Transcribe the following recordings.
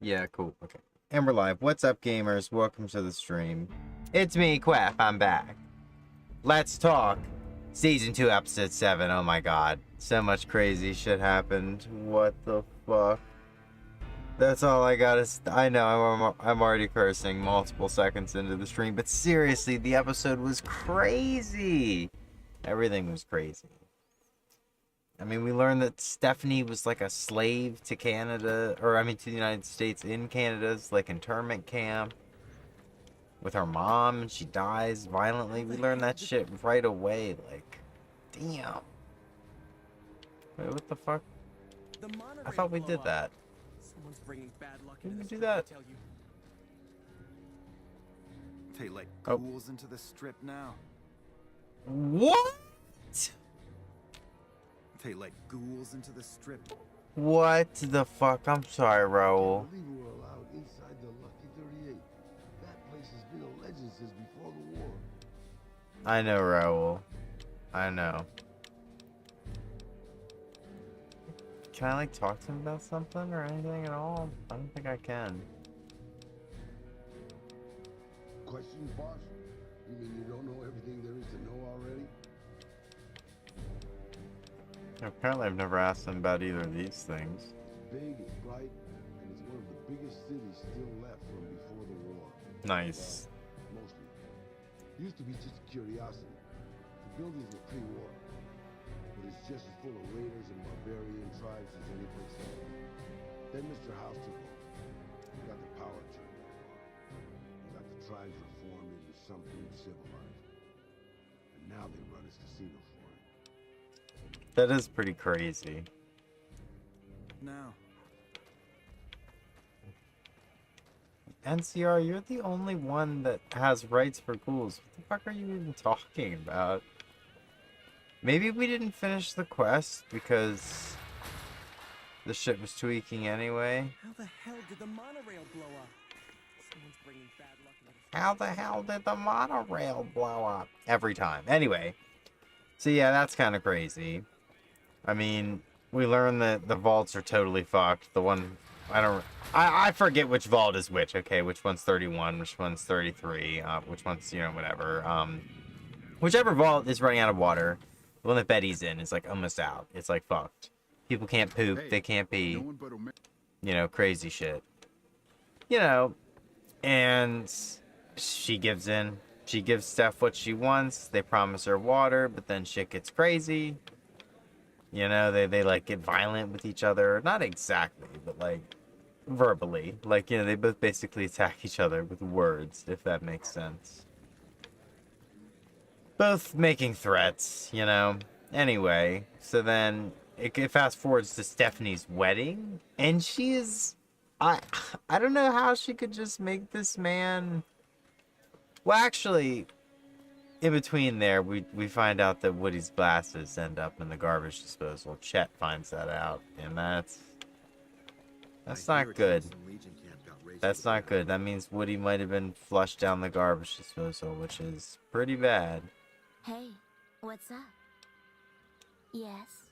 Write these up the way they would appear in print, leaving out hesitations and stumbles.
Yeah, cool. Okay. And we're live. What's up, gamers? Welcome to the stream. It's me, Quaff. I'm back. Let's talk. Season 2, Episode 7. Oh my god. So much crazy shit happened. What the fuck? That's all I gotta... I know, I'm already cursing multiple seconds into the stream, but seriously, the episode was crazy. Everything was crazy. I mean, we learned that Stephanie was like a slave to Canada, or I mean to the United States in Canada's like internment camp with her mom, and she dies violently. We learned that shit right away, like, damn. Wait, what the fuck? I thought we did that. Someone's bringing bad luck. Didn't we do that? They let ghouls into the strip now. What? They let ghouls into the strip. What the fuck? I'm sorry, Raul. I believe we were allowed inside the Lucky 38. That place has been a legend since before the war. I know, Raul. I know. Can I, like, talk to him about something or anything at all? I don't think I can. Questions, boss? You mean you don't know everything there is to know already? Apparently I've never asked him about either of these things. It's big, it's bright, and it's one of the biggest cities still left from before the war. Nice. Well, mostly. It used to be just a curiosity. The buildings were pre-war, but it's just as full of raiders and barbarian tribes as any place else. Then Mr. House took over. We got the power turned back on. We got the tribes reformed into something civilized. And now they run his casino for it. That is pretty crazy. Now. NCR, you're the only one that has rights for ghouls. What the fuck are you even talking about? Maybe we didn't finish the quest because the shit was tweaking anyway. How the hell did the monorail blow up? Someone's bringing bad luck into the How the hell did the monorail blow up? Every time. Anyway. So yeah, that's kind of crazy. I mean, we learned that the vaults are totally fucked. The one... I forget which vault is which, okay? Which one's 31, which one's 33, which one's, you know, whatever. Whichever vault is running out of water, the one that Betty's in is, like, almost out. It's, like, fucked. People can't poop, they can't pee. You know, crazy shit. You know, and she gives in. She gives Steph what she wants. They promise her water, but then shit gets crazy. You know, they like, get violent with each other. Not exactly, but, like, verbally. Like, you know, they both basically attack each other with words, if that makes sense. Both making threats, you know. Anyway, so then it fast forwards to Stephanie's wedding, and she is... I don't know how she could just make this man... Well, actually, in between there, we find out that Woody's glasses end up in the garbage disposal. Chet finds that out, and that's not good. That's not good. That means Woody might have been flushed down the garbage disposal, which is pretty bad. Hey, what's up? Yes.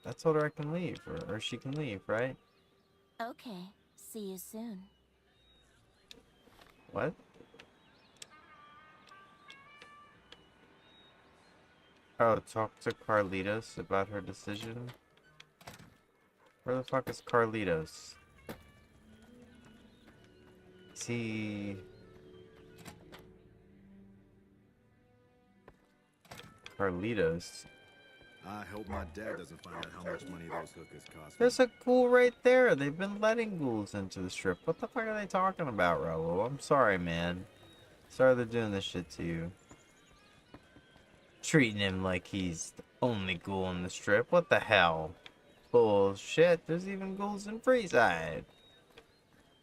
I told her I can leave, or she can leave, right? Okay, see you soon. What? Oh, talk to Carlitos about her decision? Where the fuck is Carlitos? Is he... Carlitos? I hope my dad doesn't find out how much money those hookers cost me. There's a ghoul right there. They've been letting ghouls into the strip. What the fuck are they talking about, Raul? I'm sorry, man. Sorry they're doing this shit to you. Treating him like he's the only ghoul in the strip. What the hell? Bullshit. There's even ghouls in Freeside.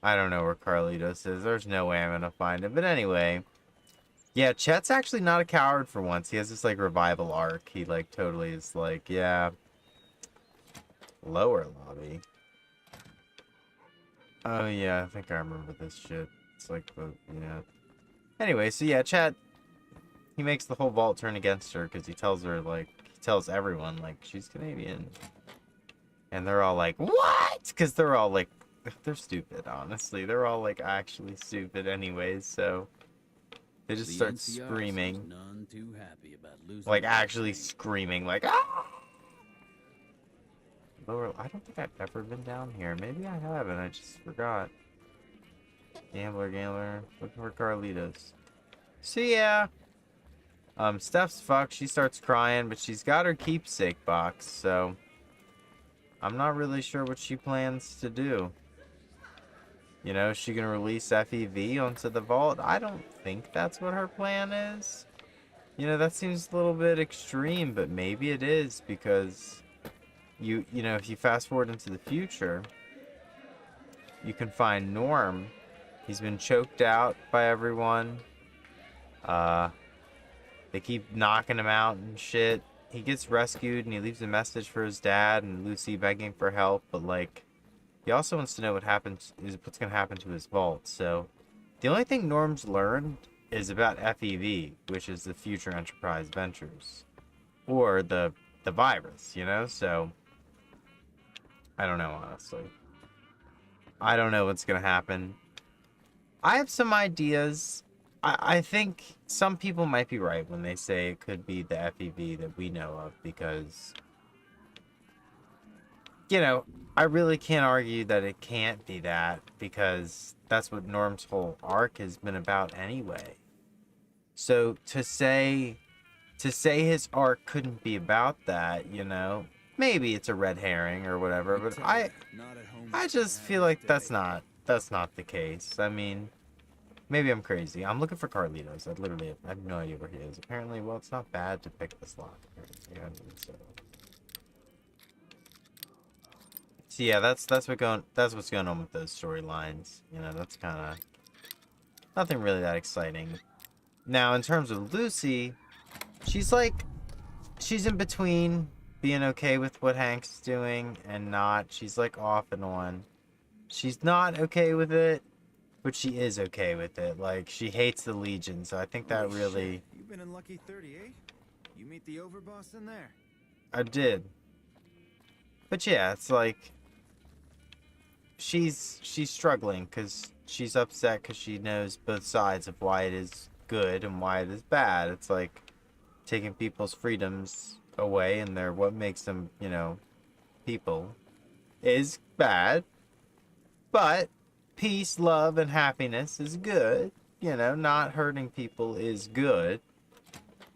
I don't know where Carlitos is. There's no way I'm gonna find him. But anyway. Yeah, Chet's actually not a coward for once. He has this, like, revival arc. He, like, totally is like, yeah. Lower lobby. Oh, yeah. I think I remember this shit. It's like the, yeah. Anyway, so yeah, Chet... He makes the whole vault turn against her because he tells her, like, he tells everyone, like, she's Canadian. And they're all like, what? Because they're all, like, they're stupid, honestly. They're all, like, actually stupid anyways, so they just start screaming. None too happy about losing Like, actually screaming, like, ah! Lower, I don't think I've ever been down here. Maybe I have, and I just forgot. Gambler, looking for Carlitos. So, yeah. Steph's fucked. She starts crying, but she's got her keepsake box, so I'm not really sure what she plans to do. You know, is she gonna release FEV onto the vault? I don't think that's what her plan is. You know, that seems a little bit extreme, but maybe it is, because you know, if you fast forward into the future, you can find Norm. He's been choked out by everyone. They keep knocking him out and shit. He gets rescued and he leaves a message for his dad and Lucy begging for help, but like, he also wants to know what's gonna happen to his vault. So the only thing Norm's learned is about FEV, which is the Future Enterprise Ventures, or the virus, you know. So I don't know, honestly. I don't know what's gonna happen. I have some ideas. I think some people might be right when they say it could be the FEV that we know of, because, you know, I really can't argue that it can't be that, because that's what Norm's whole arc has been about anyway. So to say his arc couldn't be about that, you know, maybe it's a red herring or whatever, but I just feel like that's not the case. I mean, maybe I'm crazy. I'm looking for Carlitos. I have no idea where he is. Apparently, well, it's not bad to pick this lock. So yeah, that's what's going on with those storylines. You know, that's kind of nothing really that exciting. Now, in terms of Lucy, she's in between being okay with what Hank's doing and not. She's like off and on. She's not okay with it, but she is okay with it. Like, she hates the Legion, so I think that really... Shit. You've been in Lucky 38? You meet the overboss in there? I did. But yeah, it's like... She's struggling, because she's upset because she knows both sides of why it is good and why it is bad. It's like taking people's freedoms away, and they're what makes them, you know, people, is bad. But peace, love, and happiness is good. You know, not hurting people is good.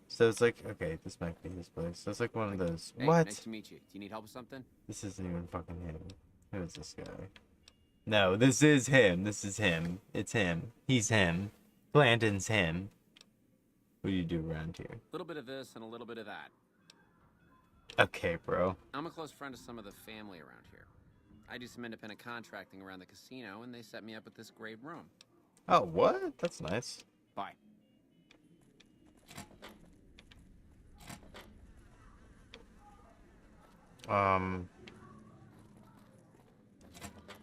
So it's like, okay, this might be his place. So it's like one of those. Hey, what? Nice to meet you. Do you need help with something? This isn't even fucking him. Who is this guy? No, this is him. This is him. It's him. He's him. Blandon's him. What do you do around here? A little bit of this and a little bit of that. Okay, bro. I'm a close friend of some of the family around here. I do some independent contracting around the casino, and they set me up with this great room. Oh, what? That's nice. Bye. I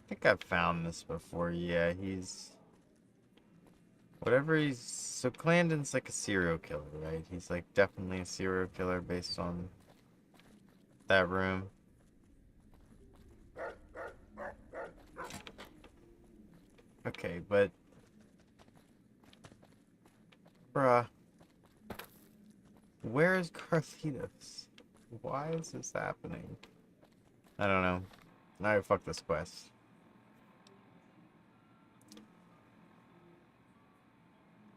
think I've found this before. Yeah, he's... Whatever he's... So Clandon's like a serial killer, right? He's like definitely a serial killer based on that room. Okay, but... Bruh. Where is Carlitos? Why is this happening? I don't know. Alright, fuck this quest.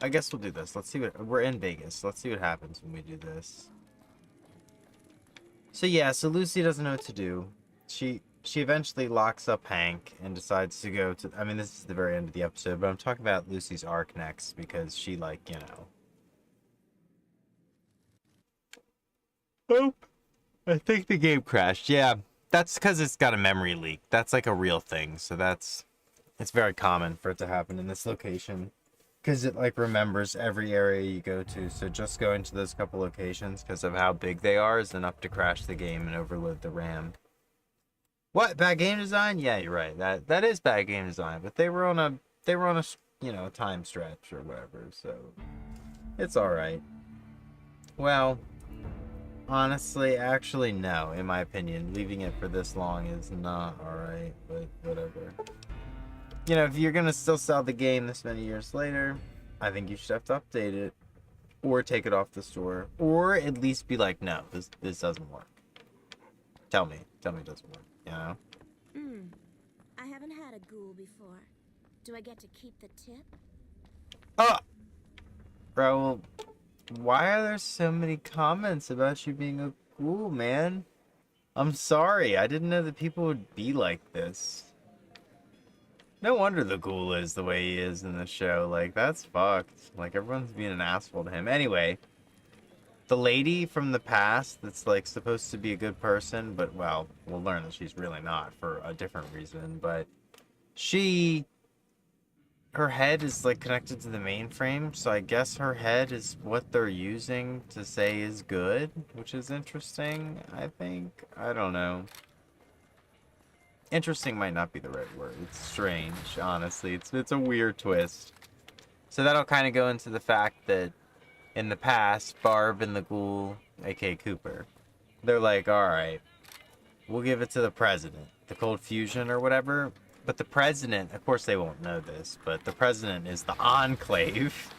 I guess we'll do this. Let's see what... We're in Vegas. Let's see what happens when we do this. So yeah, so Lucy doesn't know what to do. She eventually locks up Hank and decides to go to... I mean, this is the very end of the episode, but I'm talking about Lucy's arc next because she, like, you know... Oh, I think the game crashed. Yeah, that's because it's got a memory leak. That's like a real thing, so that's... It's very common for it to happen in this location. Because it, like, remembers every area you go to, so just going to those couple locations because of how big they are is enough to crash the game and overload the RAM. What? Bad game design? Yeah, you're right. That is bad game design, but they were on a you know, time stretch or whatever, so it's all right. Well, honestly, actually no, in my opinion. Leaving it for this long is not all right, but whatever. you know, if you're gonna still sell the game this many years later, I think you should have to update it, or take it off the store, or at least be like, no, this doesn't work. Tell me it doesn't work. You know? I haven't had a ghoul before. Do I get to keep the tip? Oh, bro, why are there so many comments about you being a ghoul, man? I'm sorry, I didn't know that people would be like this. No wonder the ghoul is the way he is in the show. Like, that's fucked. Like, everyone's being an asshole to him. Anyway, the lady from the past that's, like, supposed to be a good person, but, well, we'll learn that she's really not for a different reason, but her head is, like, connected to the mainframe, so I guess her head is what they're using to say is good, which is interesting, I think. I don't know. Interesting might not be the right word. It's strange, honestly. It's a weird twist. So that'll kind of go into the fact that in the past, Barb and the ghoul, aka Cooper, they're like, alright, we'll give it to the president, the cold fusion or whatever. But the president, of course they won't know this, but the president is the Enclave.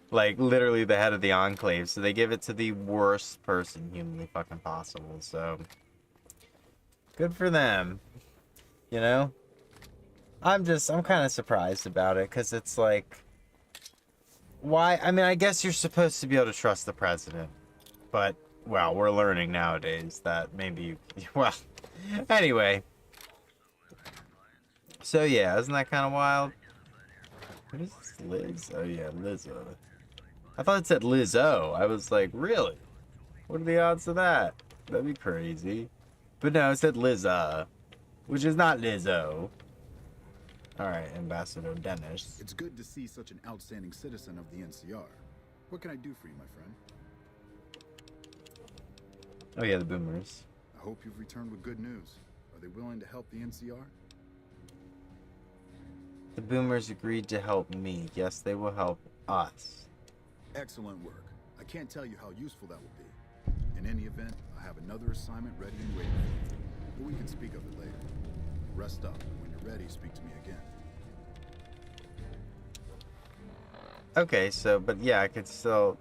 Like, literally the head of the Enclave. So they give it to the worst person humanly fucking possible. So, good for them. You know? I'm kind of surprised about it, because it's like, why? I mean, I guess you're supposed to be able to trust the president. But, well, we're learning nowadays that maybe, well, anyway. So, yeah, isn't that kind of wild? What is this, Liz? Oh, yeah, Lizzo. I thought it said Lizzo. I was like, really? What are the odds of that? That'd be crazy. But no, it said Lizza, which is not Lizzo. Alright, Ambassador Dennis. It's good to see such an outstanding citizen of the NCR. What can I do for you, my friend? Oh, yeah, the boomers. I hope you've returned with good news. Are they willing to help the NCR? The boomers agreed to help me. Yes, they will help us. Excellent work. I can't tell you how useful that will be. In any event, I have another assignment ready and waiting for you. But we can speak of it later. Rest up, and when you're ready, speak to me again. Okay, so, but yeah, I could still...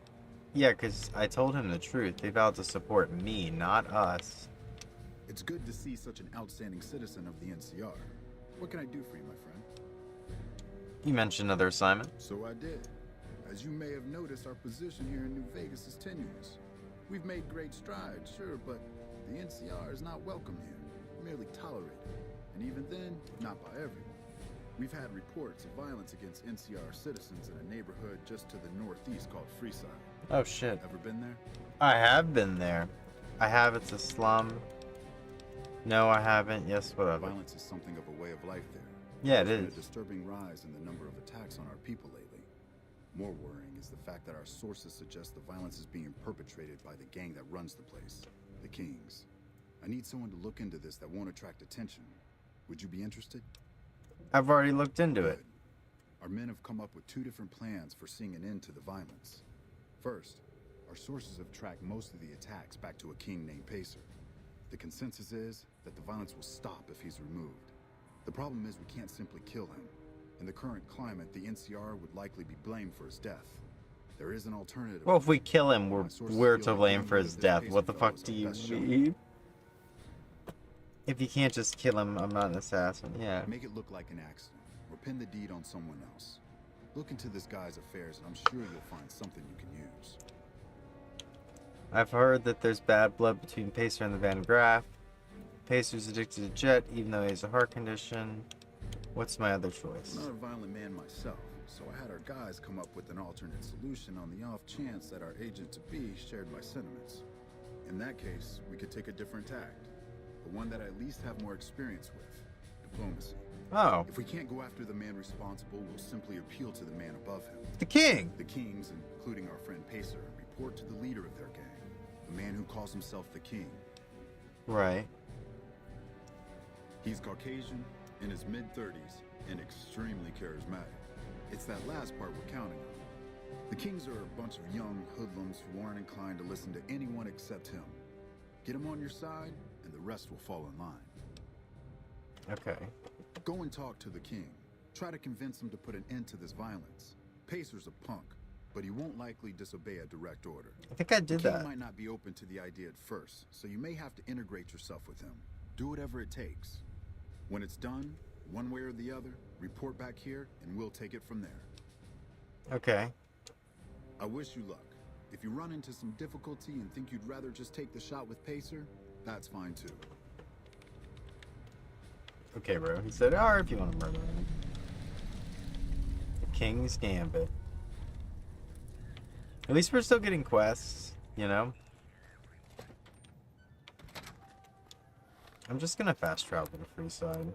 Yeah, because I told him the truth. They vowed to support me, not us. It's good to see such an outstanding citizen of the NCR. What can I do for you, my friend? You mentioned another assignment. So I did. As you may have noticed, our position here in New Vegas is tenuous. We've made great strides, sure, but the NCR is not welcome here, merely tolerated. And even then, not by everyone. We've had reports of violence against NCR citizens in a neighborhood just to the northeast called Freeside. Oh, shit. Ever been there? I have been there. I have. It's a slum. No, I haven't. Yes, whatever. Violence is something of a way of life there. Yeah, it There's been is. a disturbing rise in the number of attacks on our people lately. More worrying is the fact that our sources suggest the violence is being perpetrated by the gang that runs the place, the Kings. I need someone to look into this that won't attract attention. Would you be interested? I've already looked into it. Good. Our men have come up with two different plans for seeing an end to the violence. First, our sources have tracked most of the attacks back to a king named Pacer. The consensus is that the violence will stop if he's removed. The problem is we can't simply kill him. In the current climate, the NCR would likely be blamed for his death. There is an alternative. Well, if we kill him, we're to feel blame like for his this death. Pacer What the fellow fuck is do our you best shot. mean? If you can't just kill him, I'm not an assassin. Yeah. Make it look like an accident, or pin the deed on someone else. Look into this guy's affairs, and I'm sure you'll find something you can use. I've heard that there's bad blood between Pacer and the Van Graff. Pacer's addicted to Jet, even though he has a heart condition. What's my other choice? I'm not a violent man myself, so I had our guys come up with an alternate solution on the off chance that our agent-to-be shared my sentiments. In that case, we could take a different tact, but one that I at least have more experience with: diplomacy. Oh, If we can't go after the man responsible, we'll simply appeal to the man above him. the king! The Kings, including our friend Pacer, report to the leader of their gang, the man who calls himself the King. Right. He's Caucasian, in his mid-30s, and extremely charismatic. It's that last part we're counting on. The Kings are a bunch of young hoodlums who aren't inclined to listen to anyone except him. Get him on your side, and the rest will fall in line. Okay. Go and talk to the King. Try to convince him to put an end to this violence. Pacer's a punk, but he won't likely disobey a direct order. I think I did The king that. might not be open to the idea at first, so you may have to integrate yourself with him. Do whatever it takes. When it's done, one way or the other, report back here, and we'll take it from there. Okay. I wish you luck. If you run into some difficulty and think you'd rather just take the shot with Pacer, that's fine too. Okay, bro. He said, "Alright, if you want to murder him." The King's Gambit. At least we're still getting quests, you know? I'm just gonna fast travel to Freeside.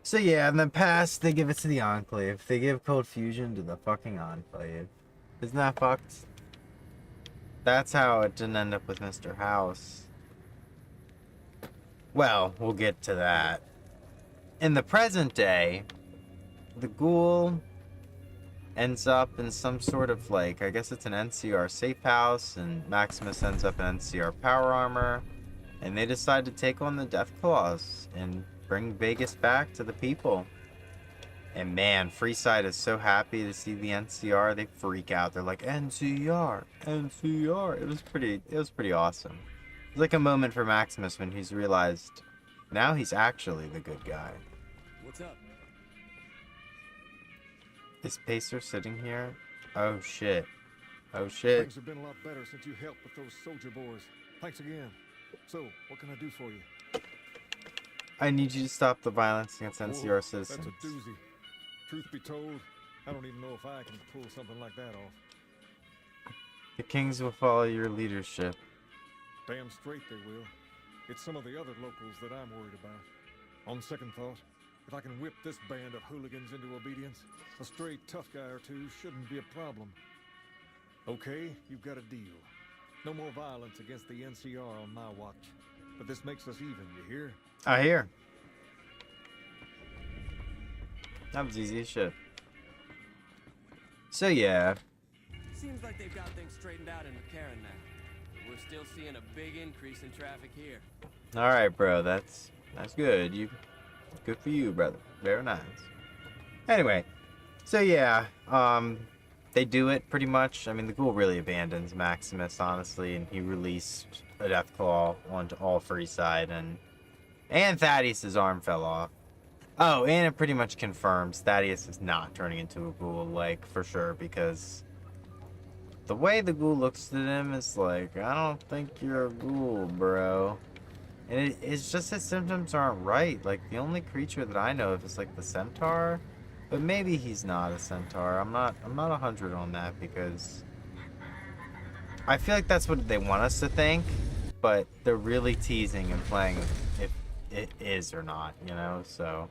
So yeah, in the past, they give it to the Enclave. They give Cold Fusion to the fucking Enclave. Isn't that fucked? That's how it didn't end up with Mr. House. Well, we'll get to that. In the present day, the ghoul ends up in some sort of, like, I guess it's an NCR safe house, and Maximus ends up in NCR power armor, and they decide to take on the Death Claws and bring Vegas back to the people. And man, Freeside is so happy to see the NCR. They freak out. They're like, NCR, NCR. It was pretty awesome. It's like a moment for Maximus when he's realized now he's actually the good guy. What's up? Is Pacer sitting here? Oh shit. Oh shit. Things have been a lot better since you helped with those soldier boys. Thanks again. So, what can I do for you? I need you to stop the violence against NCR citizens. That's a doozy. Truth be told, I don't even know if I can pull something like that off. The Kings will follow your leadership. Damn straight they will. It's some of the other locals that I'm worried about. On second thought, if I can whip this band of hooligans into obedience, a stray tough guy or two shouldn't be a problem. Okay, you've got a deal. No more violence against the NCR on my watch. But this makes us even, you hear? I hear. That was easy as shit. So yeah. Seems like they've got things straightened out in McCarran now. But we're still seeing a big increase in traffic here. Alright, bro, that's good. Good for you, brother. Very nice. Anyway, so yeah, they do it pretty much. I mean, the ghoul really abandons Maximus, honestly, and he released a Deathclaw onto all Freeside, and Thaddeus' arm fell off. Oh, and it pretty much confirms Thaddeus is not turning into a ghoul, like, for sure, because the way the ghoul looks at him is like, I don't think you're a ghoul, bro. And it's just his symptoms aren't right. Like, the only creature that I know of is, like, the centaur. But maybe he's not a centaur. I'm not 100 on that, because I feel like that's what they want us to think, but they're really teasing and playing if it is or not, you know? So,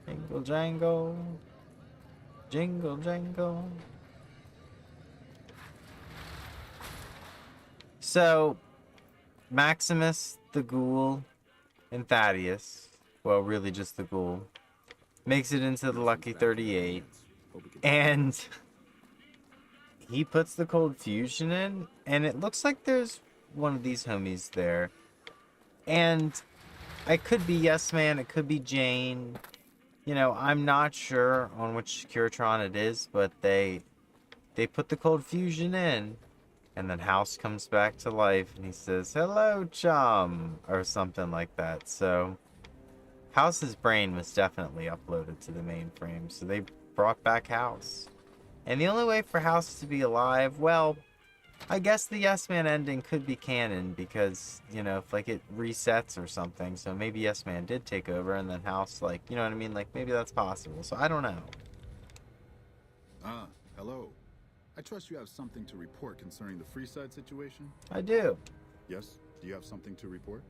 jingle jangle, jingle jangle. So, Maximus, the ghoul, and Thaddeus, well, really just the ghoul, makes it into the Lucky 38, and he puts the cold fusion in, and it looks like there's one of these homies there. And it could be Yes Man, it could be Jane. You know, I'm not sure on which Curatron it is, but they put the cold fusion in, and then House comes back to life, and he says, "Hello, chum," or something like that. So House's brain was definitely uploaded to the mainframe, so they brought back House. And the only way for House to be alive, well, I guess the Yes Man ending could be canon, because, you know, if, like, it resets or something, so maybe Yes Man did take over, and then House, like, you know what I mean? Like, maybe that's possible, so I don't know. Ah, hello. I trust you have something to report concerning the Freeside situation? I do. Yes? Do you have something to report?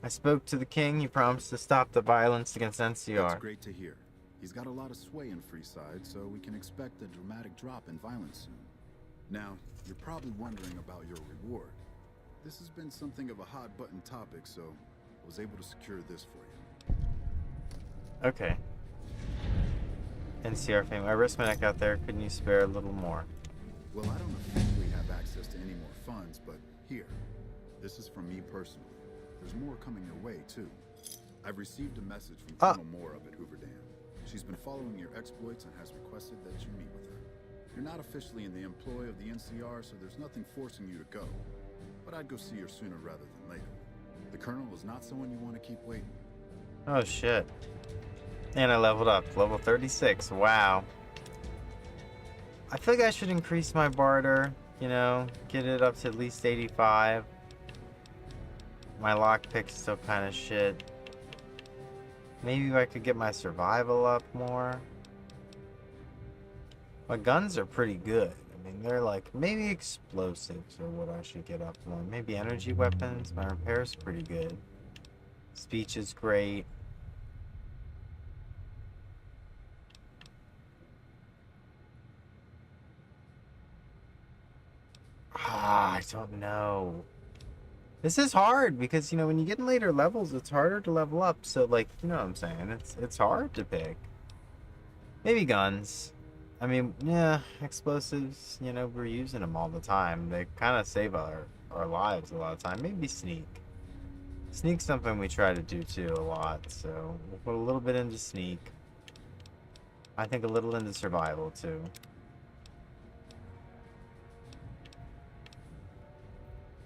I spoke to the king. He promised to stop the violence against NCR. That's great to hear. He's got a lot of sway in Freeside, so we can expect a dramatic drop in violence soon. Now, you're probably wondering about your reward. This has been something of a hot-button topic, so I was able to secure this for you. Okay. NCR fame. I risked my neck out there. Couldn't you spare a little more? Well, I don't officially have access to any more funds, but here. This is from me personally. There's more coming your way, too. I've received a message from Colonel Moore up at Hoover Dam. She's been following your exploits and has requested that you meet with her. You're not officially in the employ of the NCR, so there's nothing forcing you to go. But I'd go see her sooner rather than later. The Colonel is not someone you want to keep waiting. Oh, shit. And I leveled up. Level 36. Wow. I feel like I should increase my barter. You know, get it up to at least 85. My lockpick's still kind of shit. Maybe I could get my survival up more. My guns are pretty good. I mean, they're like, maybe explosives or what I should get up more. Maybe energy weapons. My repair's pretty good. Speech is great. I don't know. This is hard because, you know, when you get in later levels, it's harder to level up. So, like, you know what I'm saying? It's hard to pick. Maybe guns. I mean, yeah, explosives, you know, we're using them all the time. They kind of save our lives a lot of time. Maybe sneak. Sneak's something we try to do, too, a lot. So, we'll put a little bit into sneak. I think a little into survival, too.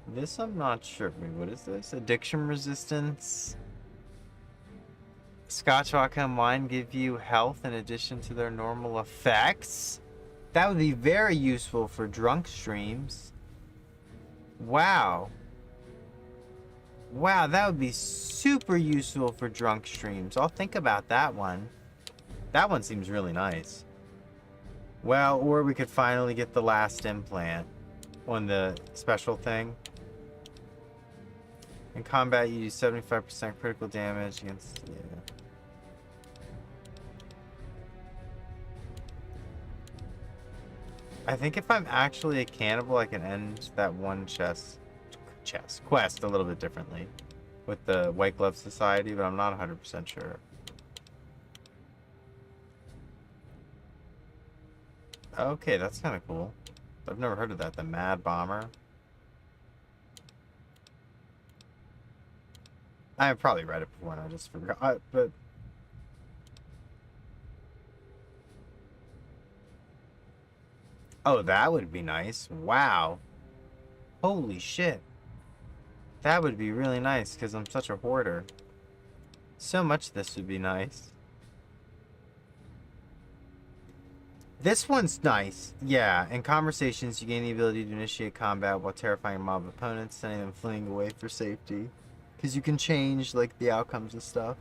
This I'm not sure. Wait, what is this? Addiction resistance. Scotch, vodka, and wine give you health in addition to their normal effects. That would be very useful for drunk streams. Wow. Wow, that would be super useful for drunk streams. I'll think about that one. That one seems really nice. Well, or we could finally get the last implant on the special thing. In combat, you do 75% critical damage against... Yeah. I think if I'm actually a cannibal, I can end that one quest a little bit differently with the White Glove Society, but I'm not 100% sure. Okay, that's kind of cool. I've never heard of that. The Mad Bomber. I probably read it before and I just forgot, but... Oh, that would be nice. Wow. Holy shit. That would be really nice because I'm such a hoarder. So much this would be nice. This one's nice. Yeah, in conversations, you gain the ability to initiate combat while terrifying a mob of opponents, sending them fleeing away for safety. Because you can change, like, the outcomes and stuff.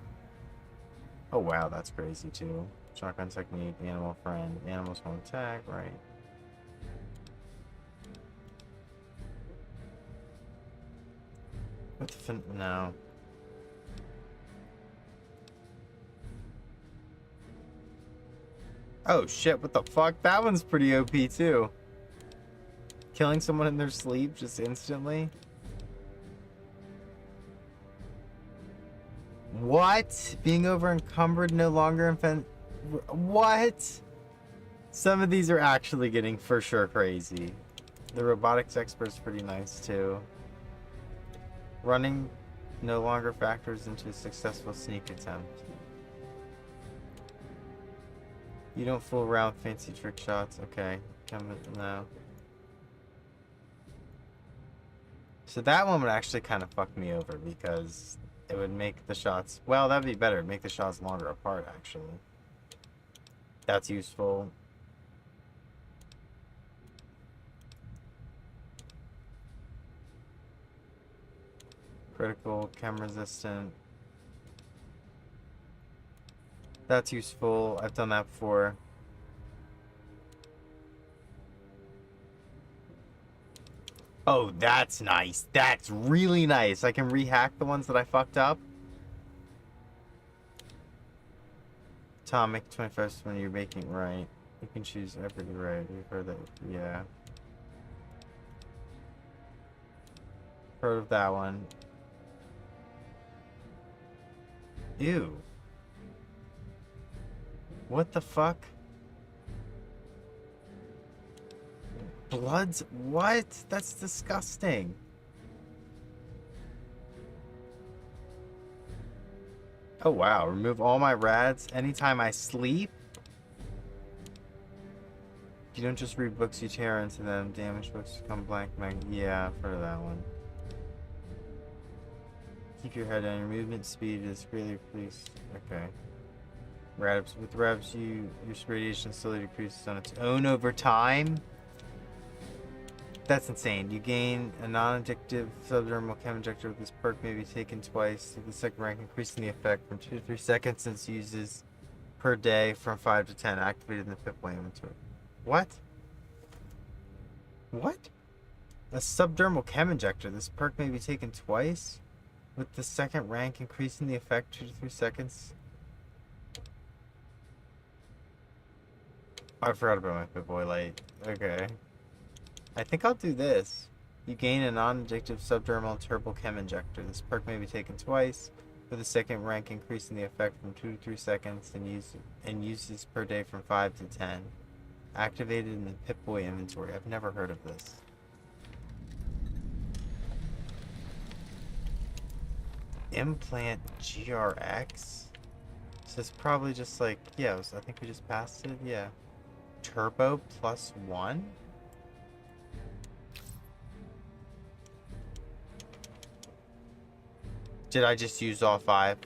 Oh, wow, that's crazy, too. Shotgun technique, animal friend. Animals won't attack, right? What the no. Oh, shit, what the fuck? That one's pretty OP, too. Killing someone in their sleep just instantly. What? Being over encumbered, no longer what? Some of these are actually getting for sure crazy. The robotics expert's pretty nice too. Running no longer factors into a successful sneak attempt. You don't fool around with fancy trick shots. Okay, no. So that one would actually kind of fuck me over because it would make the shots... Well, that'd be better. Make the shots longer apart, actually. That's useful. Critical, chem resistant. That's useful. I've done that before. Oh, that's nice. That's really nice. I can rehack the ones that I fucked up. Atomic 21st when you're making right. You can choose every right. You've heard that. Yeah. Heard of that one. Ew. What the fuck? Bloods? What? That's disgusting. Oh wow, remove all my rads anytime I sleep? You don't just read books, you tear into them. Damaged books become blank. Yeah, I've heard of that one. Keep your head down. Your movement speed is greatly increased. Okay. With revs, your radiation slowly decreases on its own over time. That's insane. You gain a non-addictive subdermal chem injector with this perk may be taken twice. The second rank, increasing the effect from 2 to 3 seconds since uses per day from 5 to 10. Activated in the Pip-Boy inventory. What? What? A subdermal chem injector. This perk may be taken twice, with the second rank increasing the effect 2 to 3 seconds. I forgot about my Pip-Boy light. Okay. I think I'll do this. You gain a non-addictive subdermal turbo chem injector. This perk may be taken twice, with the second rank increasing the effect from 2 to 3 seconds and uses per day from 5 to 10. Activated in the Pip-Boy inventory. I've never heard of this. Implant GRX? So it's probably just like, yeah, I think we just passed it, yeah. Turbo +1? Did I just use all 5?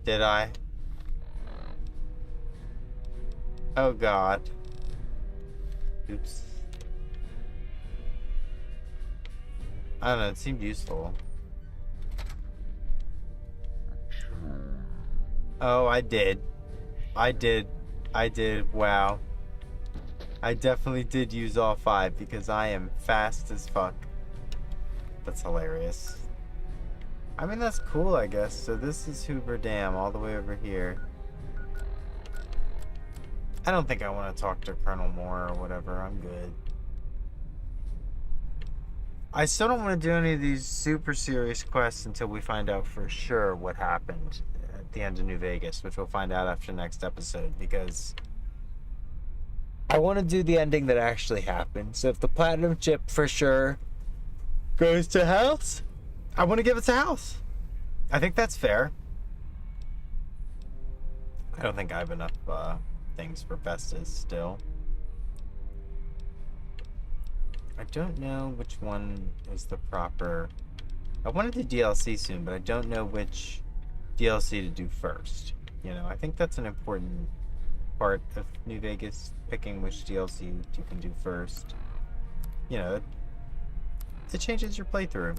Did I? Oh god. Oops. I don't know, it seemed useful. Oh, I did. Wow. I definitely did use all 5 because I am fast as fuck. That's hilarious. I mean, that's cool, I guess. So this is Hoover Dam all the way over here. I don't think I want to talk to Colonel Moore or whatever. I'm good. I still don't want to do any of these super serious quests until we find out for sure what happened at the end of New Vegas, which we'll find out after the next episode, because I want to do the ending that actually happened. So if the platinum chip for sure goes to House, I want to give it to House. I think that's fair. I don't think I have enough things for Festus still. I don't know which one is the proper... I want to do DLC soon, but I don't know which DLC to do first. You know, I think that's an important part of New Vegas, picking which DLC you can do first. You know, it changes your playthrough.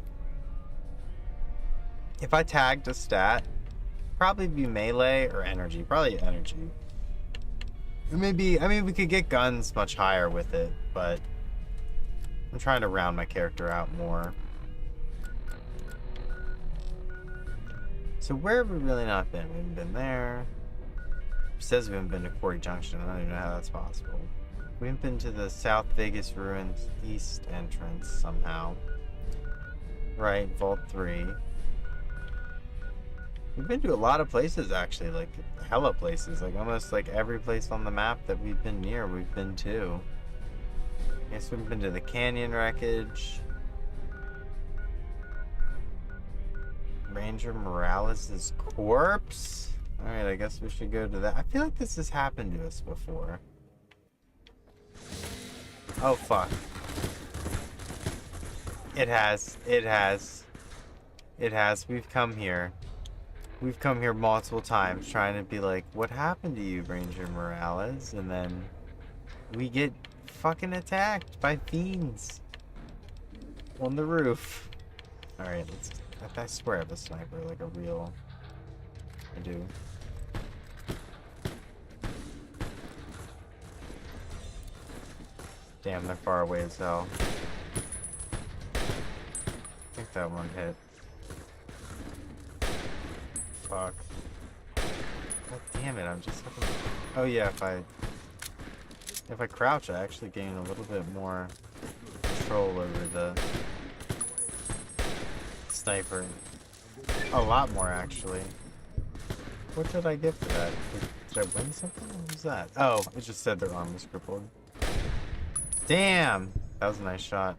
If I tagged a stat, probably be melee or energy. Probably energy. Maybe, I mean, we could get guns much higher with it, but I'm trying to round my character out more. So where have we really not been? We haven't been there. It says we haven't been to Quarry Junction. I don't even know how that's possible. We haven't been to the South Vegas Ruins East entrance somehow. Right, Vault 3. We've been to a lot of places, actually, like hella places. Like almost like every place on the map that we've been near, we've been to. I guess we've been to the canyon wreckage. Ranger Morales' corpse? Alright, I guess we should go to that. I feel like this has happened to us before. Oh, fuck. It has. It has. It has. We've come here. We've come here multiple times trying to be like, what happened to you, Ranger Morales? And then we get fucking attacked by fiends on the roof. Alright, let's... I swear I have a sniper, like a real... I do. Damn, they're far away as hell. I think that one hit. Fuck. God damn it, I'm just fucking... Oh yeah, if I crouch, I actually gain a little bit more control over the sniper. A lot more, actually. What did I get for that? Did I win something? What was that? Oh, it just said their arm was crippled. Damn! That was a nice shot.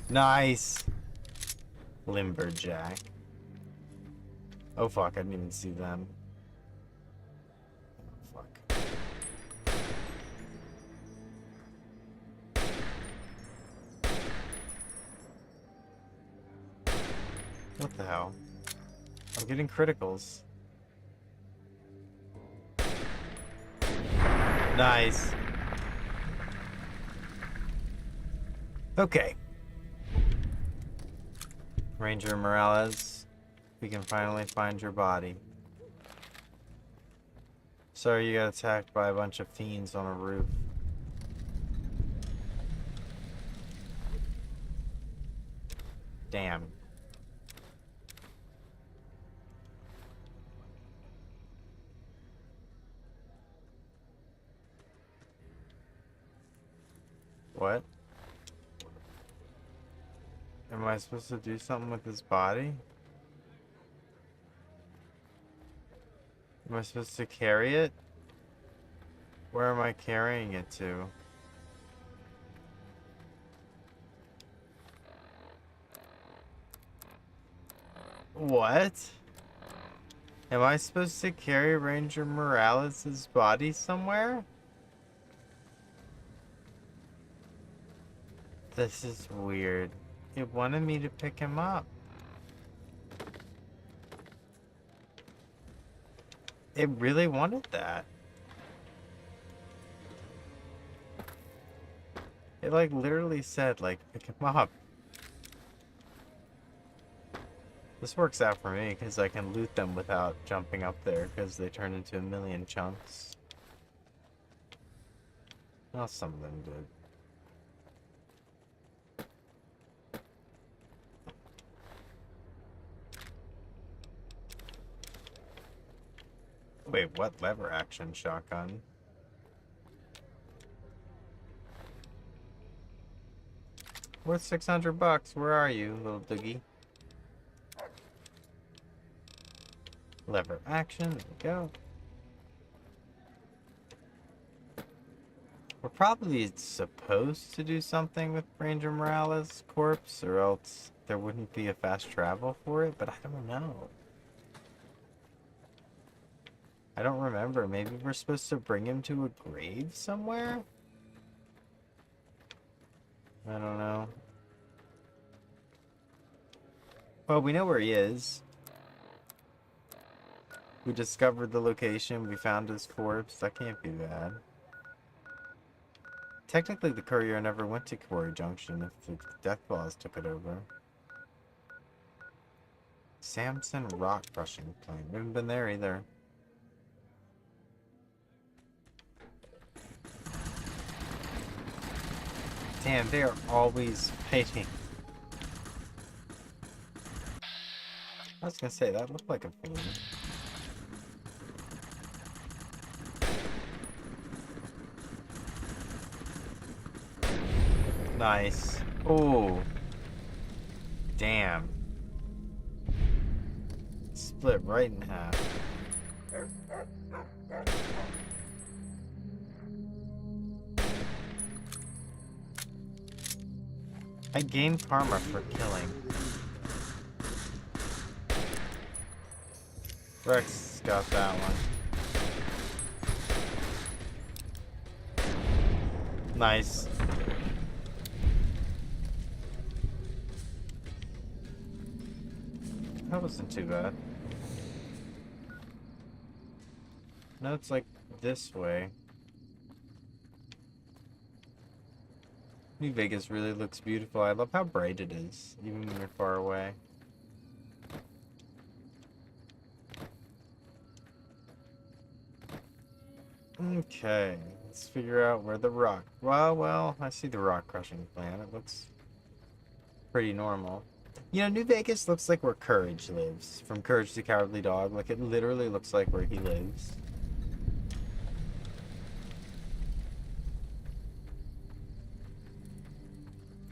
Nice. Limberjack. Oh fuck, I didn't even see them. Fuck. What the hell? I'm getting criticals. Nice. Okay. Ranger Morales, we can finally find your body. Sorry you got attacked by a bunch of fiends on a roof. Damn. What? Am I supposed to do something with his body? Am I supposed to carry it? Where am I carrying it to? What? Am I supposed to carry Ranger Morales' body somewhere? This is weird. It wanted me to pick him up. It really wanted that. It like literally said like pick him up. This works out for me because I can loot them without jumping up there because they turn into a million chunks. Well, some of them did. Wait, what lever action shotgun? Worth 600 bucks. Where are you, little doogie? Lever action. There we go. We're probably supposed to do something with Ranger Morales' corpse, or else there wouldn't be a fast travel for it, but I don't know. I don't remember. Maybe we're supposed to bring him to a grave somewhere? I don't know. Well, we know where he is. We discovered the location. We found his corpse. That can't be bad. Technically, the courier never went to Quarry Junction if the Death Claws took it over. Samson rock crushing plane. We haven't been there either. Damn, they are always fighting. I was gonna say, that looked like a fiend. Nice. Oh. Damn. Split right in half. I gained karma for killing. Rex got that one. Nice. That wasn't too bad. No, it's like this way. New Vegas really looks beautiful. I love how bright it is, even when you're far away. Okay, let's figure out where the rock... Well, I see the rock crushing plant. It looks pretty normal. You know, New Vegas looks like where Courage lives. From Courage the Cowardly Dog. Like, it literally looks like where he lives.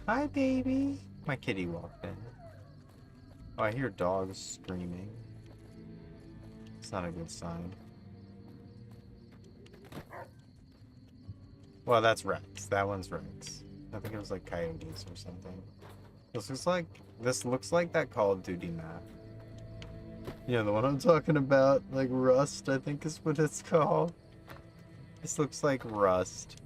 Hi, baby. My kitty walked in. Oh, I hear dogs screaming. It's not a good sign. Well, that's Rex. That one's Rex. I think it was like coyotes or something. This looks like that Call of Duty map. Yeah, the one I'm talking about, like Rust, I think is what it's called. This looks like Rust.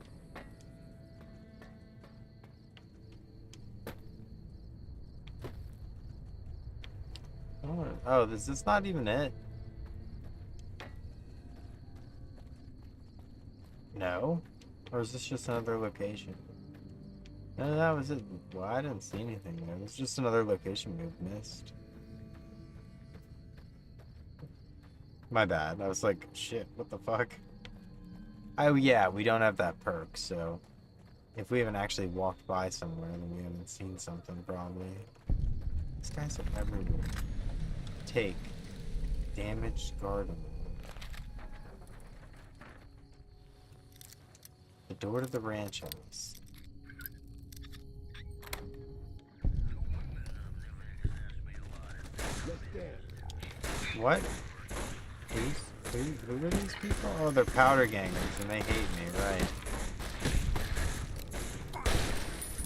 Oh, this is not even it. No? Or is this just another location? No, that was it. Well, I didn't see anything there. It's just another location we've missed. My bad. I was like, shit, what the fuck? Oh yeah, we don't have that perk, so if we haven't actually walked by somewhere, then we haven't seen something probably. These guys are everywhere. Take damaged garden. The door to the ranch house. What? Who are these people? Oh, they're powder gangers and they hate me, right?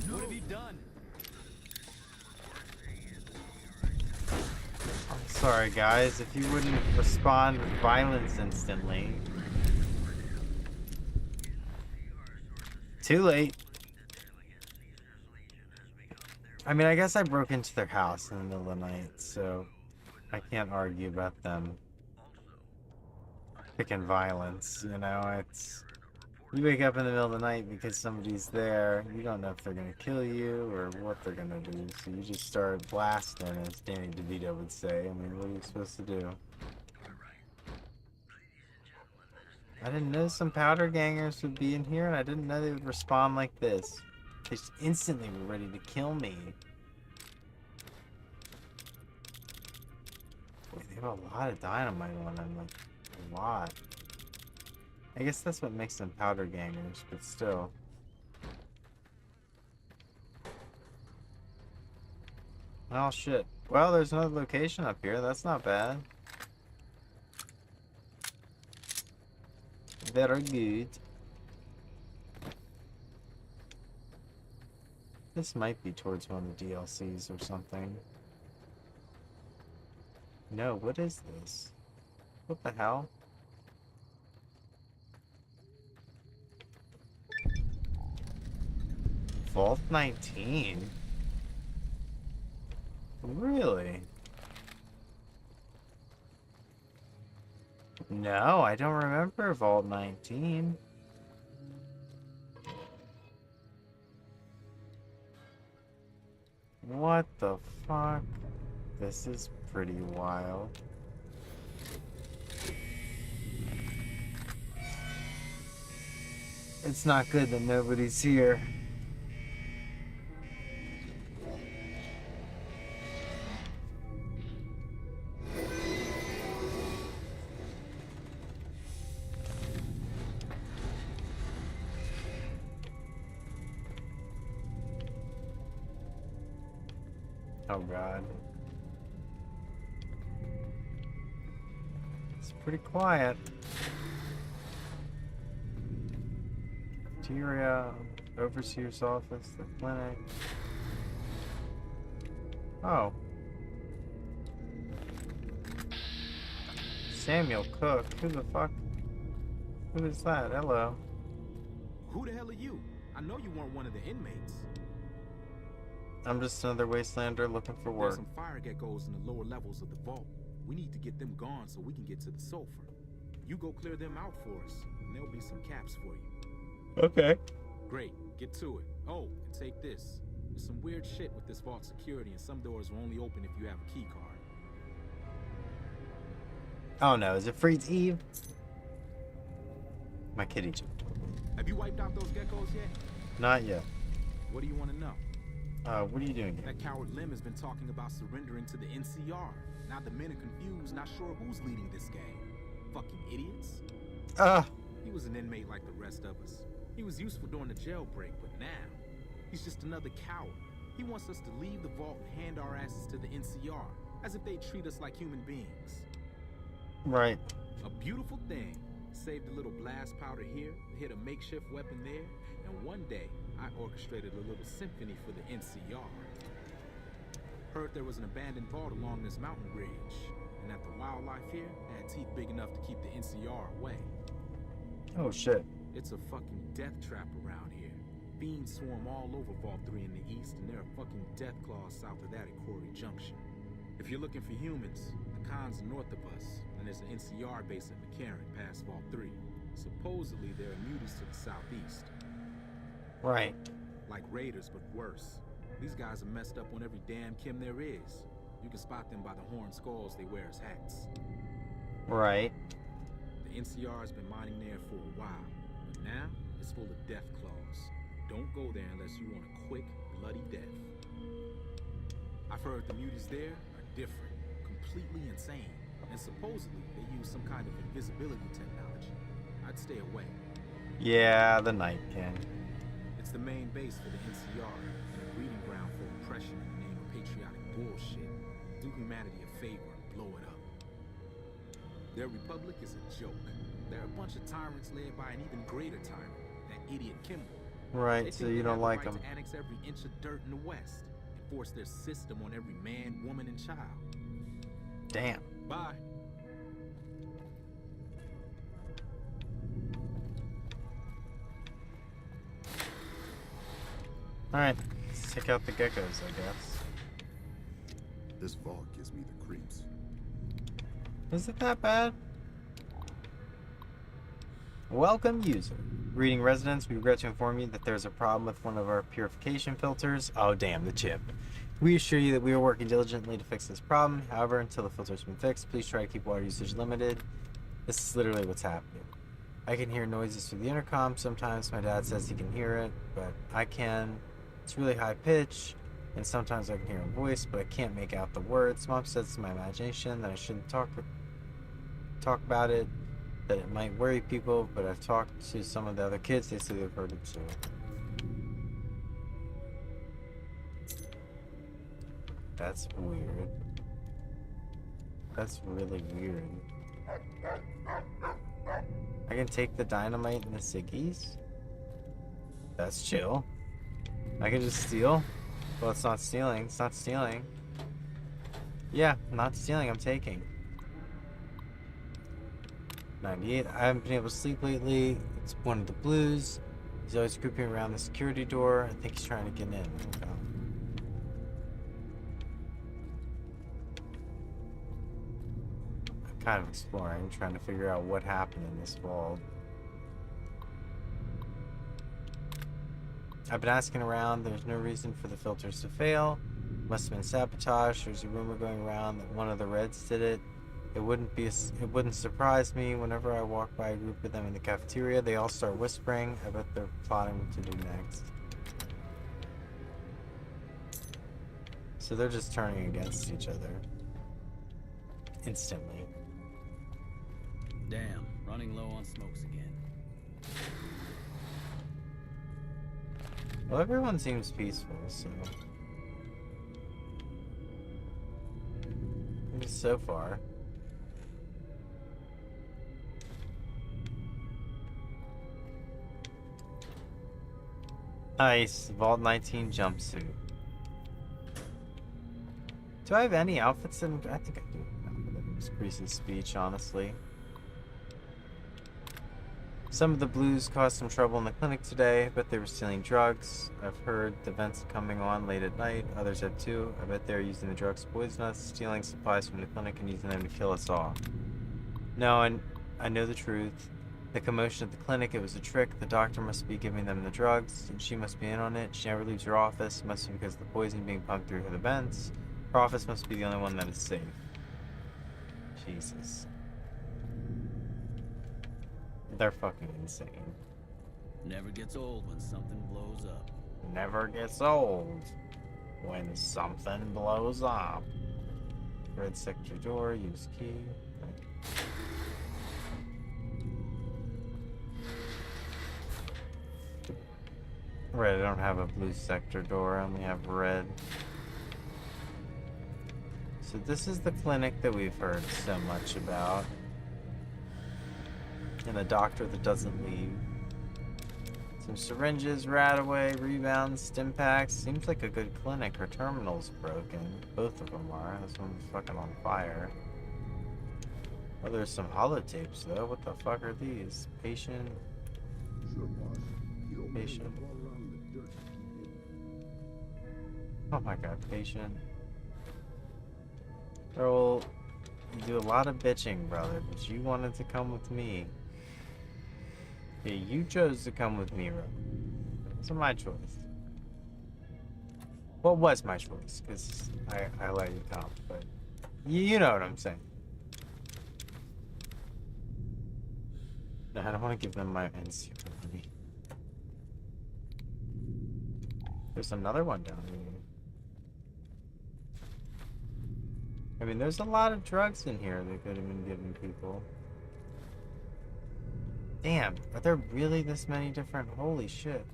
What have you done? I'm sorry, guys, if you wouldn't respond with violence instantly. Too late. I mean, I guess I broke into their house in the middle of the night, so I can't argue about them picking violence, you know? It's... You wake up in the middle of the night because somebody's there, you don't know if they're gonna kill you or what they're gonna do, so you just start blasting, as Danny DeVito would say. I mean, what are you supposed to do? I didn't know some powder gangers would be in here, and I didn't know they would respond like this. They just instantly were ready to kill me. Boy, they have a lot of dynamite on them, like, a lot. I guess that's what makes them powder gangers, but still. Oh shit. Well, there's another location up here, that's not bad. Very good. This might be towards one of the DLCs or something. No, what is this? What the hell? Vault 19? Really? No, I don't remember Vault 19. What the fuck? This is pretty wild. It's not good that nobody's here. Oh god. It's pretty quiet. Cafeteria, overseer's office, the clinic. Oh. Samuel Cook, who the fuck? Who is that? Hello. Who the hell are you? I know you weren't one of the inmates. I'm just another wastelander looking for work. There's some fire geckos in the lower levels of the vault. We need to get them gone so we can get to the sulfur. You go clear them out for us, and there'll be some caps for you. Okay. Great, get to it. Oh, and take this. There's some weird shit with this vault security, and some doors will only open if you have a key card. Oh no, is it Freeze Eve? My kitty jumped over. Have you wiped out those geckos yet? Not yet. What do you want to know? What are you doing here? That coward Lim has been talking about surrendering to the NCR. Now the men are confused, not sure who's leading this gang. Fucking idiots. He was an inmate like the rest of us. He was useful during the jailbreak, but now he's just another coward. He wants us to leave the vault and hand our asses to the NCR, as if they treat us like human beings. Right. A beautiful thing. Saved a little blast powder here, hit a makeshift weapon there, and one day I orchestrated a little symphony for the NCR. Heard there was an abandoned vault along this mountain ridge, and that the wildlife here had teeth big enough to keep the NCR away. Oh shit. It's a fucking death trap around here. Fiends swarm all over Vault 3 in the east, and there are fucking death claws south of that at Quarry Junction. If you're looking for humans, the Khans are north of us, and there's an NCR base at McCarran past Vault 3. Supposedly, there are muties to the southeast. Right. Like raiders, but worse. These guys are messed up on every damn Kim there is. You can spot them by the horn skulls they wear as hats. Right. The NCR's been mining there for a while, but now it's full of death claws. Don't go there unless you want a quick, bloody death. I've heard the muties there are different, completely insane, and supposedly they use some kind of invisibility technology. I'd stay away. Yeah, the Night King. It's the main base for the NCR, and a breeding ground for oppression in the name of patriotic bullshit. Do humanity a favor and blow it up. Their republic is a joke. They're a bunch of tyrants led by an even greater tyrant, that idiot Kimball. Right, so you don't like them. To annex every inch of dirt in the West and force their system on every man, woman, and child. Damn. Bye. Alright, let's check out the geckos, I guess. This vault gives me the creeps. Is it that bad? Welcome, user. Greeting residents, we regret to inform you that there's a problem with one of our purification filters. Oh, damn, the chip. We assure you that we are working diligently to fix this problem. However, until the filter's been fixed, please try to keep water usage limited. This is literally what's happening. I can hear noises through the intercom. Sometimes my dad says he can hear it, but I can. It's really high pitch, and sometimes I can hear a voice, but I can't make out the words. Mom says it's my imagination that I shouldn't talk about it, that it might worry people, but I've talked to some of the other kids. They say they've heard it too. That's weird. That's really weird. I can take the dynamite and the ciggies? That's chill. I can just steal? Well, it's not stealing. It's not stealing. Yeah, not stealing. I'm taking. 98. I haven't been able to sleep lately. It's one of the blues. He's always creeping around the security door. I think he's trying to get in. Okay. I'm kind of exploring, trying to figure out what happened in this vault. I've been asking around. There's no reason for the filters to fail. Must have been sabotage. There's a rumor going around that one of the Reds did it. It wouldn't surprise me whenever I walk by a group of them in the cafeteria. They all start whispering. I bet they're plotting what to do next. So they're just turning against each other. Instantly. Damn, running low on smokes again. Well, everyone seems peaceful, so... at least so far. Nice. Vault 19 jumpsuit. Do I have any outfits in... I think I do. No, that increases speech, honestly. Some of the blues caused some trouble in the clinic today, but they were stealing drugs. I've heard the vents coming on late at night. Others have too. I bet they're using the drugs to poison us, stealing supplies from the clinic and using them to kill us all. No, and I know the truth. The commotion at the clinic, it was a trick. The doctor must be giving them the drugs, and she must be in on it. She never leaves her office. Must be because of the poison being pumped through the vents. Her office must be the only one that is safe. Jesus. They're fucking insane. Never gets old when something blows up. Never gets old when something blows up. Red sector door, use key. Red, I don't have a blue sector door, I only have red. So this is the clinic that we've heard so much about. And a doctor that doesn't leave. Some syringes, Radaway, rebounds, stim packs. Seems like a good clinic. Her terminal's broken. Both of them are. This one's fucking on fire. Oh, there's some holotapes though. What the fuck are these? Patient. Sure, boss. You don't Patient. mind crawl around in the dirt to keep hidden. Oh my god, patient. Earl, you do a lot of bitching, brother, but you wanted to come with me. Yeah, you chose to come with me, Earl. It's my choice. Well, it was my choice, because I let you come, but you know what I'm saying. No, I don't want to give them my NC money. There's another one down here. I mean, there's a lot of drugs in here they could have been giving people. Damn, are there really this many different? Holy shit.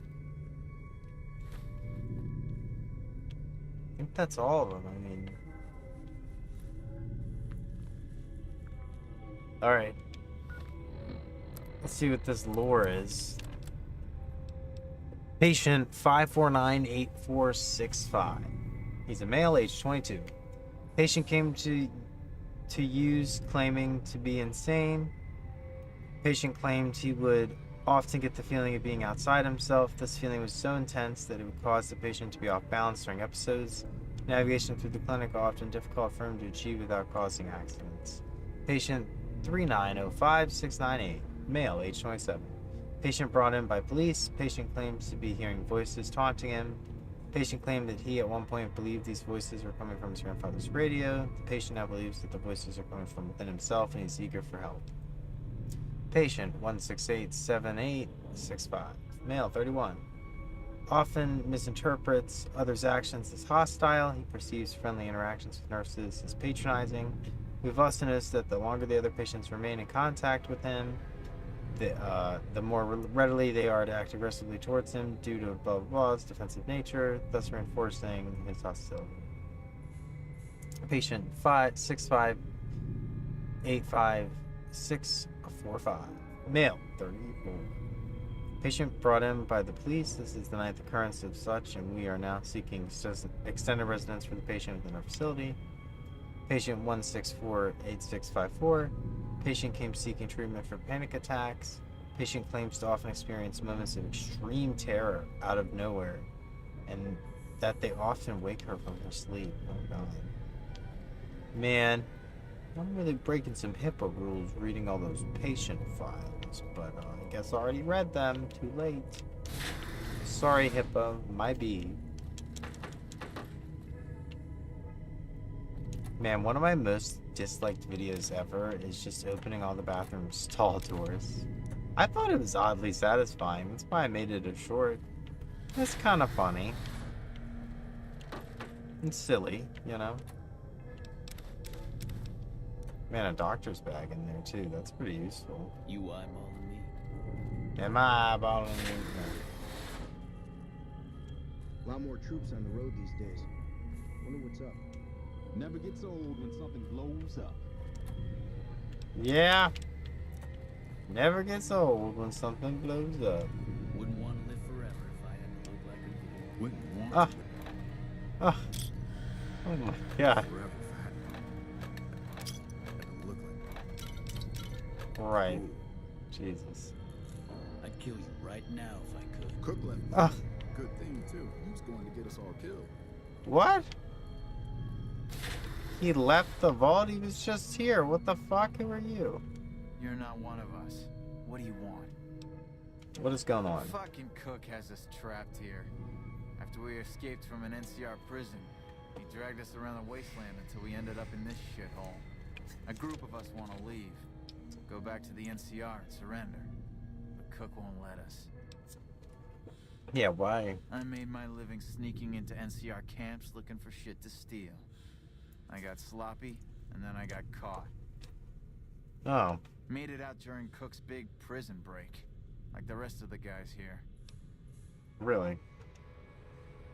I think that's all of them, I mean. Alright. Let's see what this lore is. Patient 5498465. He's a male, age 22. Patient came to use claiming to be insane. Patient claimed he would often get the feeling of being outside himself. This feeling was so intense that it would cause the patient to be off balance during episodes. Navigation through the clinic often difficult for him to achieve without causing accidents. Patient 3905698, male, age 27. Patient brought in by police. Patient claims to be hearing voices taunting him. Patient claimed that he at one point believed these voices were coming from his grandfather's radio. The patient now believes that the voices are coming from within himself and he's eager for help. Patient 1687865, male, 31. Often misinterprets others' actions as hostile. He perceives friendly interactions with nurses as patronizing. We've also noticed that the longer the other patients remain in contact with him, the more readily they are to act aggressively towards him due to blah blah blah's defensive nature, thus reinforcing his hostility. Patient 5658545, male, 34. Patient brought in by the police. This is the 9th occurrence of such, and we are now seeking extended residence for the patient within our facility. Patient 1648654. Patient came seeking treatment for panic attacks. Patient claims to often experience moments of extreme terror out of nowhere, and that they often wake her from her sleep. Oh god. Man, I'm really breaking some HIPAA rules reading all those patient files, but I guess I already read them. Too late. Sorry, HIPAA. My B. Man, one of my most disliked videos ever is just opening all the bathroom stall doors. I thought it was oddly satisfying. That's why I made it a short. It's kind of funny. And silly, you know? Man, a doctor's bag in there too. That's pretty useful. You eyeballing me? Am I eyeballing you? A lot more troops on the road these days. Wonder what's up. Never gets old when something blows up. Yeah. Never gets old when something blows up. Wouldn't want to live forever if I had to look like a fool. Wouldn't want Ah. to live Oh. Oh my god. forever if I had to look like Right. Jesus. I'd kill you right now if I could. Cook left. Ah. Good thing too. He was going to get us all killed. What? He left the vault? He was just here. What the fuck? Who are you? You're not one of us. What do you want? What is going on? Fucking Cook has us trapped here. After we escaped from an NCR prison, he dragged us around the wasteland until we ended up in this shithole. A group of us want to leave. Go back to the NCR and surrender. But Cook won't let us. Yeah, why? I made my living sneaking into NCR camps looking for shit to steal. I got sloppy, and then I got caught. Oh. Made it out during Cook's big prison break, like the rest of the guys here. Really?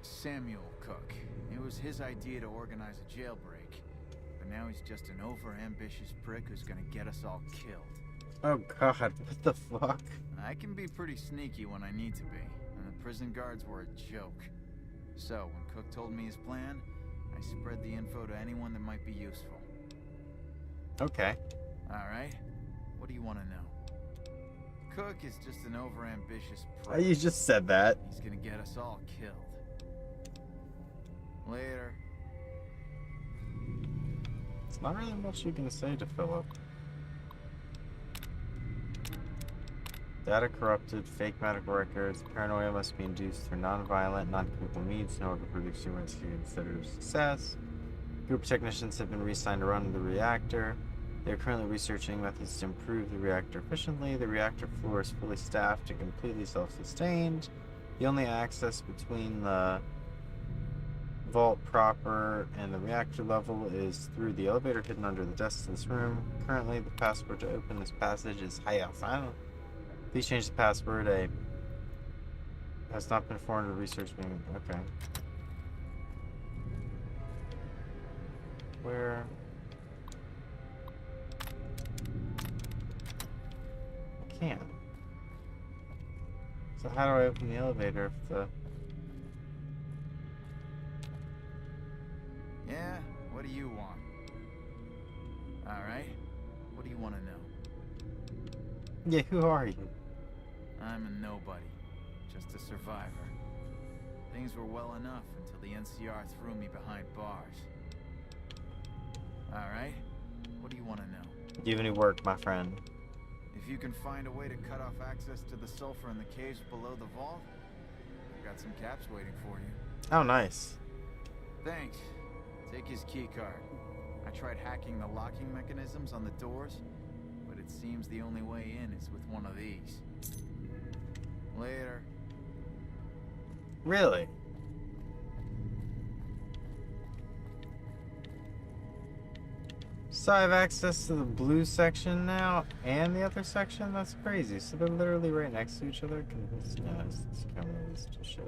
Samuel Cook. It was his idea to organize a jailbreak. But now he's just an over-ambitious prick who's gonna get us all killed. Oh god, what the fuck? I can be pretty sneaky when I need to be, and the prison guards were a joke. So, when Cook told me his plan, I spread the info to anyone that might be useful. Okay. Alright, what do you want to know? Cook is just an overambitious prick. You just said that. He's gonna get us all killed. Later. It's not really much you can say to Philip. Data corrupted, fake medical records, paranoia must be induced through non-violent, non-chemical means in order for the experiments to be considered a success. Group of technicians have been reassigned to run the reactor. They are currently researching methods to improve the reactor efficiently. The reactor floor is fully staffed and completely self-sustained. The only access between the vault proper and the reactor level is through the elevator hidden under the desks in this room. Currently, the password to open this passage is Hayasano. Please change the password. A has not been informed of research being okay. Where? I can't. So how do I open the elevator if the... Yeah, what do you want? Alright, what do you want to know? Yeah, who are you? I'm a nobody, just a survivor. Things were well enough until the NCR threw me behind bars. Alright, what do you want to know? Do you have any work, my friend? If you can find a way to cut off access to the sulfur in the caves below the vault, I've got some caps waiting for you. Oh, nice. Thanks. Take his key card. I tried hacking the locking mechanisms on the doors, but it seems the only way in is with one of these. Later. Really? So I have access to the blue section now and the other section? That's crazy. So they're literally right next to each other?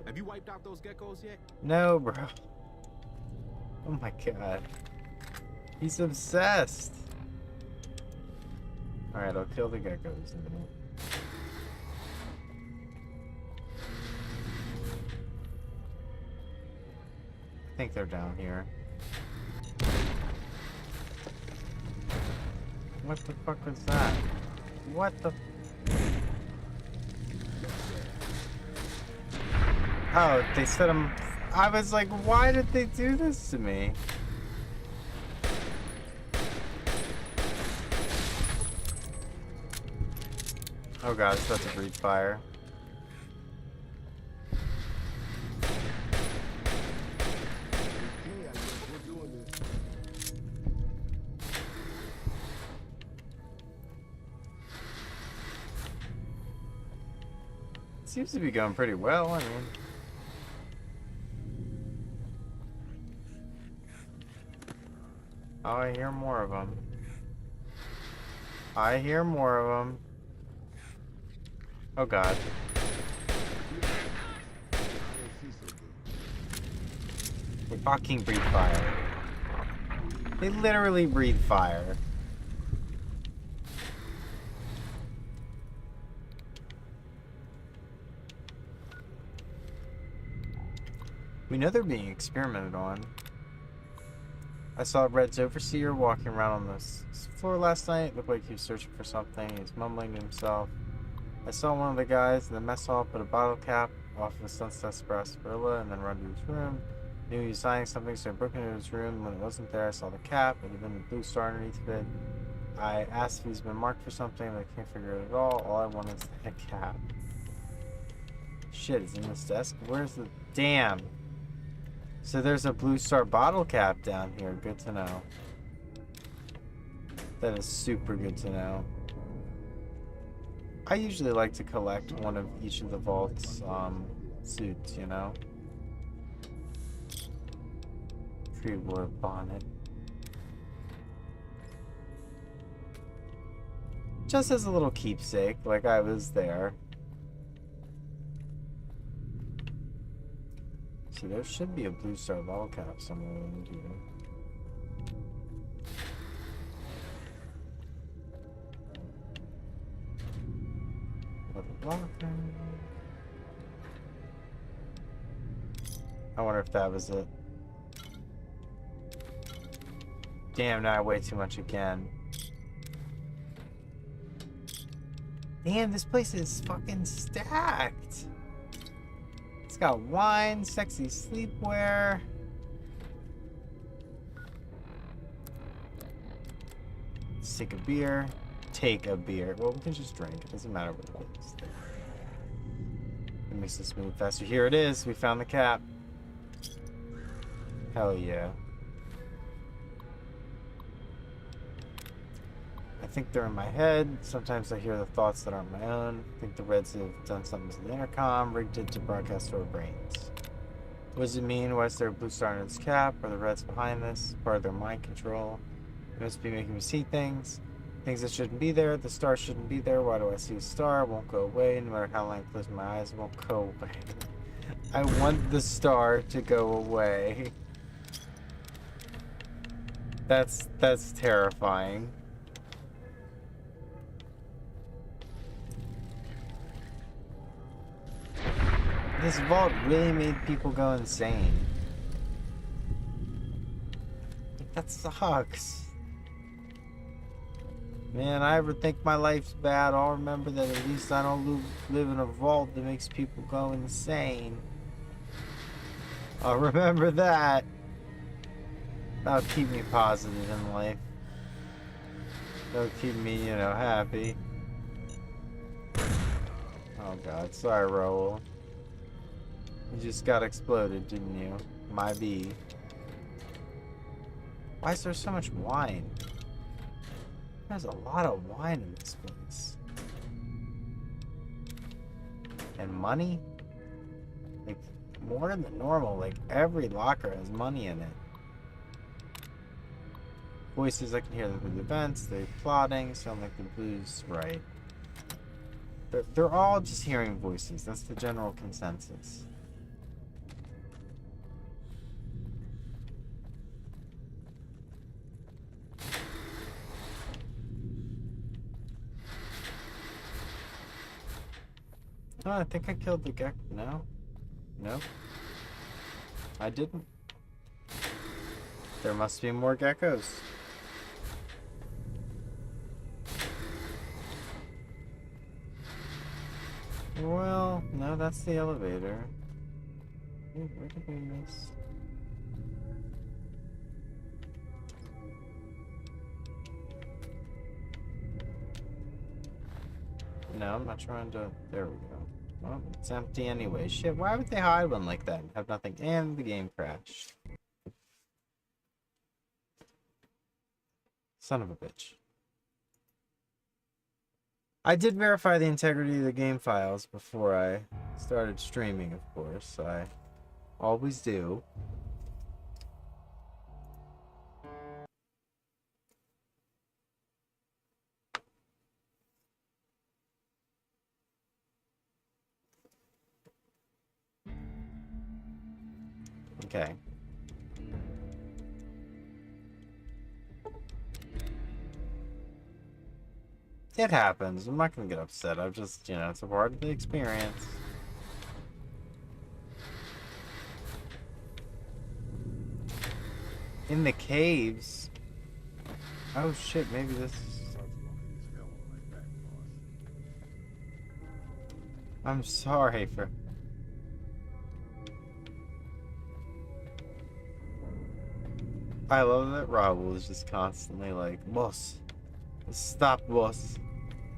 Have you wiped out those geckos yet? No, bro. Oh my god. He's obsessed. Alright, I'll kill the geckos in a minute. I think they're down here. What the fuck was that? What the... Oh, they set him... I was like, why did they do this to me? Oh god, it's about to breathe fire. Seems to be going pretty well, I mean. Oh, I hear more of them. I hear more of them. Oh god. They fucking breathe fire. They literally breathe fire. We know they're being experimented on. I saw Red's overseer walking around on this floor last night. Looked like he was searching for something. He was mumbling to himself. I saw one of the guys in the mess hall put a bottle cap off of a Sunset Sarsaparilla and then run to his room. Knew he was signing something, so I broke into his room. When it wasn't there, I saw the cap. It had been a blue star underneath of it. I asked if he's been marked for something, but I can't figure it at all. All I want is that cap. Shit, it's in this desk. Where's the... Damn. So there's a blue star bottle cap down here. Good to know. That is super good to know. I usually like to collect one of each of the vault's suits, you know? Pre-war bonnet. Just as a little keepsake, like I was there. So there should be a blue star bottle cap somewhere in here. Overlocking. I wonder if that was it. Damn, now I weigh too much again. Damn, this place is fucking stacked. It's got wine, sexy sleepwear. Let's take a beer. Take a beer. Well, we can just drink. It doesn't matter what it is. It makes this move faster. Here it is. We found the cap. Hell yeah. I think they're in my head. Sometimes I hear the thoughts that aren't my own. I think the Reds have done something to the intercom, rigged it to broadcast to our brains. What does it mean? Why is there a blue star in its cap? Are the Reds behind this? Part of their mind control? It must be making me see things. Things that shouldn't be there. The star shouldn't be there. Why do I see a star? It won't go away. No matter how long I close my eyes, it won't go away. I want the star to go away. That's terrifying. This vault really made people go insane. That sucks. Man, I ever think my life's bad, I'll remember that at least I don't live in a vault that makes people go insane. I'll remember that. That'll keep me positive in life. That'll keep me, you know, happy. Oh god, sorry Raoul. You just got exploded, didn't you? My bee. Why is there so much wine? There's a lot of wine in this place. And money? Like, more than normal. Like, every locker has money in it. Voices, I can hear them through the vents. They're plotting, sound like the blues. Right. They're all just hearing voices. That's the general consensus. Oh, I think I killed the gecko. No? No? I didn't. There must be more geckos. Well, no, that's the elevator. Ooh, where did we miss? No, I'm not trying to... There we go. Well, it's empty anyway. Shit, why would they hide one like that and have nothing? And the game crashed. Son of a bitch. I did verify the integrity of the game files before I started streaming, of course. I always do. Okay. It happens. I'm not gonna get upset. I've just, you know, it's a part of the experience. In the caves. Oh shit, maybe this is... I'm sorry for... I love that Raoul is just constantly like, boss, stop, boss.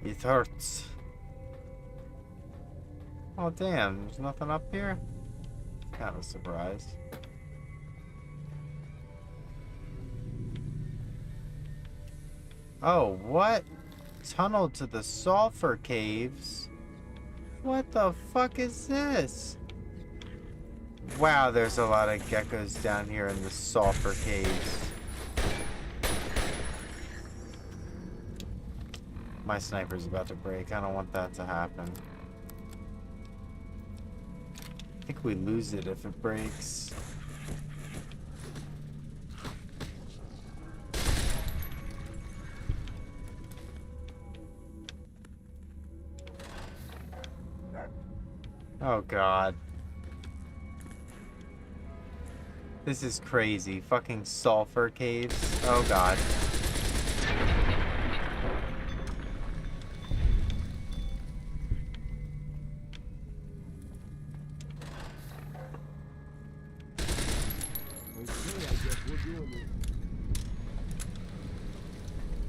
It hurts. Oh damn, there's nothing up here? Kind of a surprise. Oh, what? Tunnel to the sulfur caves? What the fuck is this? Wow, there's a lot of geckos down here in the sulfur caves. My sniper's about to break. I don't want that to happen. I think we lose it if it breaks. Oh god. This is crazy. Fucking sulfur caves. Oh god.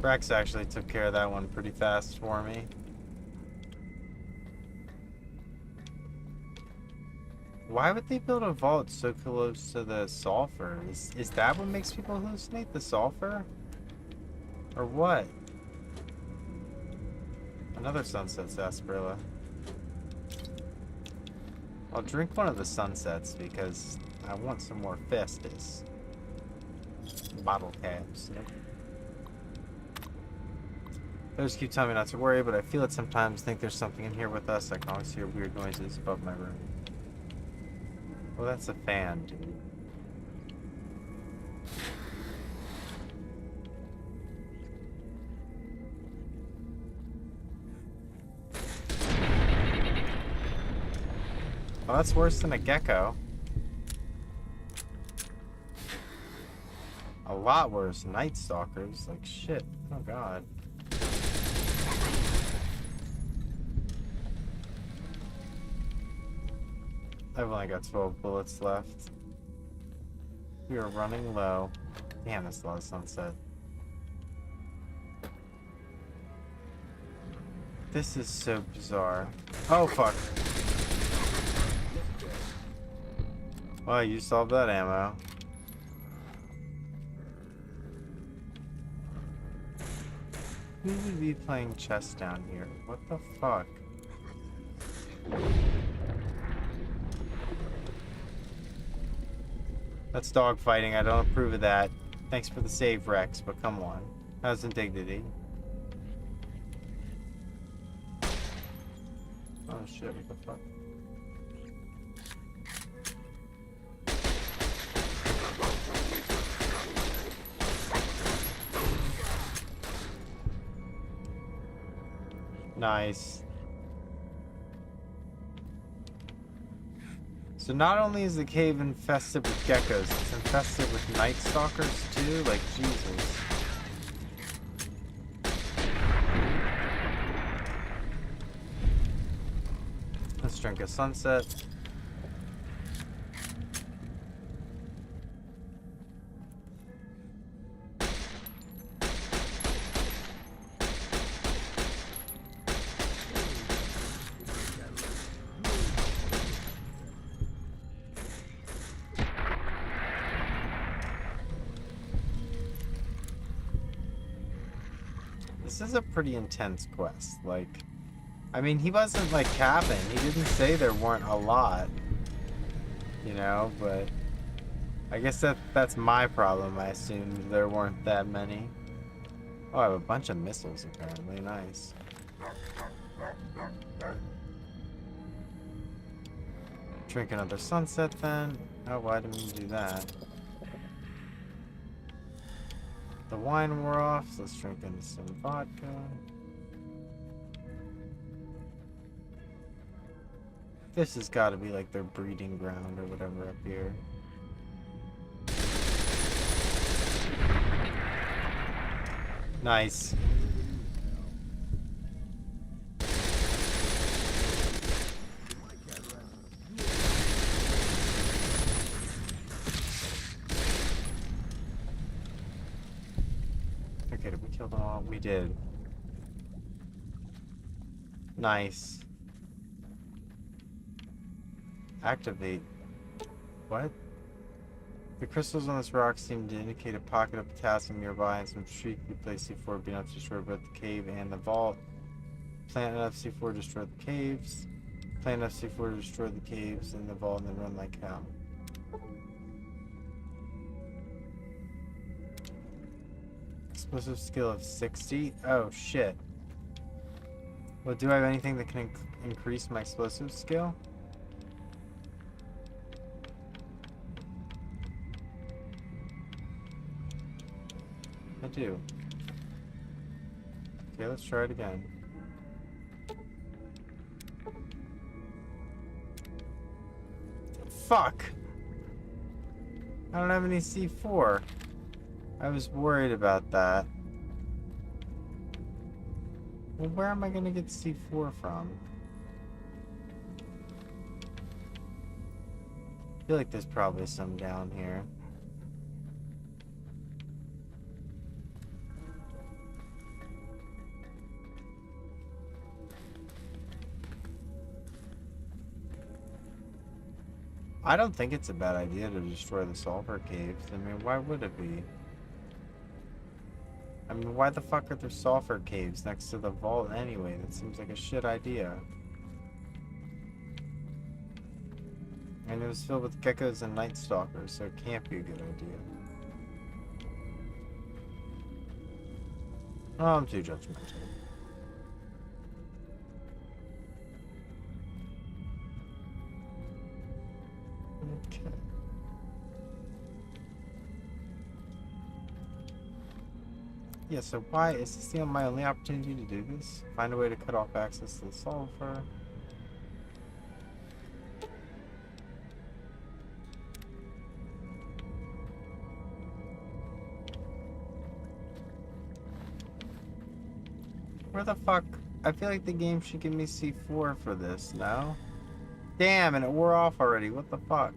Rex actually took care of that one pretty fast for me. Why would they build a vault so close to the sulfur? Is that what makes people hallucinate? The sulfur? Or what? Another sunset sarsaparilla. I'll drink one of the sunsets because I want some more Festus. Bottle caps. Nope. Those keep telling me not to worry, but I feel it sometimes. Think there's something in here with us. I can always hear weird noises above my room. Well, that's a fan, dude. Well, that's worse than a gecko. A lot worse. Night stalkers. Like, shit. Oh, God. I've only got 12 bullets left. We are running low. Damn, that's a lot of sunset. This is so bizarre. Oh, fuck. Well, you solved that ammo. Who would be playing chess down here? What the fuck? That's dog fighting. I don't approve of that. Thanks for the save, Rex, but come on. How's indignity? Oh shit, what the fuck? Nice. So not only is the cave infested with geckos, it's infested with night stalkers too? Like, Jesus. Let's drink a sunset. This is a pretty intense quest. Like, I mean, he wasn't like capping. He didn't say there weren't a lot, you know, but I guess that's my problem. I assumed there weren't that many. Oh, I have a bunch of missiles apparently. Nice. Drink another sunset then. Oh, why didn't we do that? The wine wore off, so let's drink in some vodka. This has got to be like their breeding ground or whatever up here. Nice. Okay, did we kill them all? We did. Nice. Activate. What? The crystals on this rock seem to indicate a pocket of potassium nearby and some streak we place C4 being enough to destroy both the cave and the vault. Plant enough C4 to destroy the caves. Plant enough C4 to destroy the caves and the vault and then run like hell. Explosive skill of 60? Oh shit. Well, do I have anything that can increase my explosive skill? I do. Okay, let's try it again. fuck? I don't have any C4. I was worried about that. Well, where am I gonna get C4 from? I feel like there's probably some down here. I don't think it's a bad idea to destroy the sulfur caves. I mean, why would it be? I mean, why the fuck are there sulfur caves next to the vault anyway? That seems like a shit idea. And it was filled with geckos and night stalkers, so it can't be a good idea. Oh, I'm too judgmental. Okay. Yeah, so why is this my only opportunity to do this? Find a way to cut off access to the sulfur. Where the fuck? I feel like the game should give me C4 for this, no? Damn, and it wore off already. What the fuck?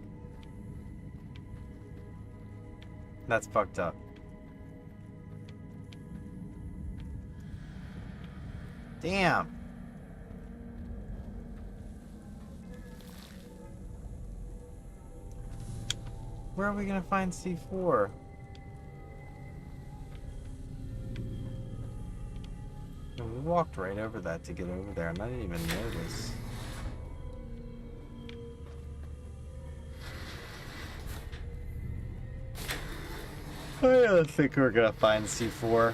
That's fucked up. Damn. Where are we gonna find C4? And we walked right over that to get over there, and I didn't even notice. I don't think we're gonna find C4.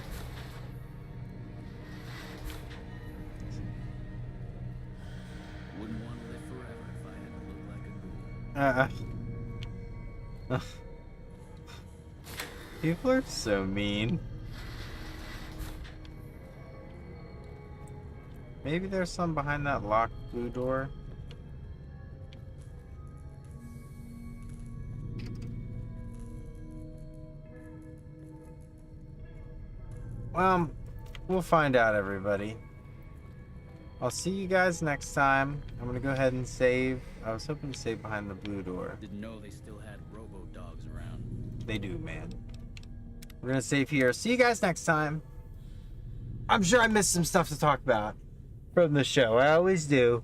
Wouldn't want to live forever if I had to look like a ghoul. People are so mean. Maybe there's some behind that locked blue door. Well, we'll find out, everybody. I'll see you guys next time. I'm gonna go ahead and save. I was hoping to save behind the blue door. Didn't know they still had robo-dogs around. They do, man. We're gonna save here. See you guys next time. I'm sure I missed some stuff to talk about from the show. I always do.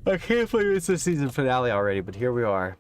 I can't believe it's the season finale already, but here we are.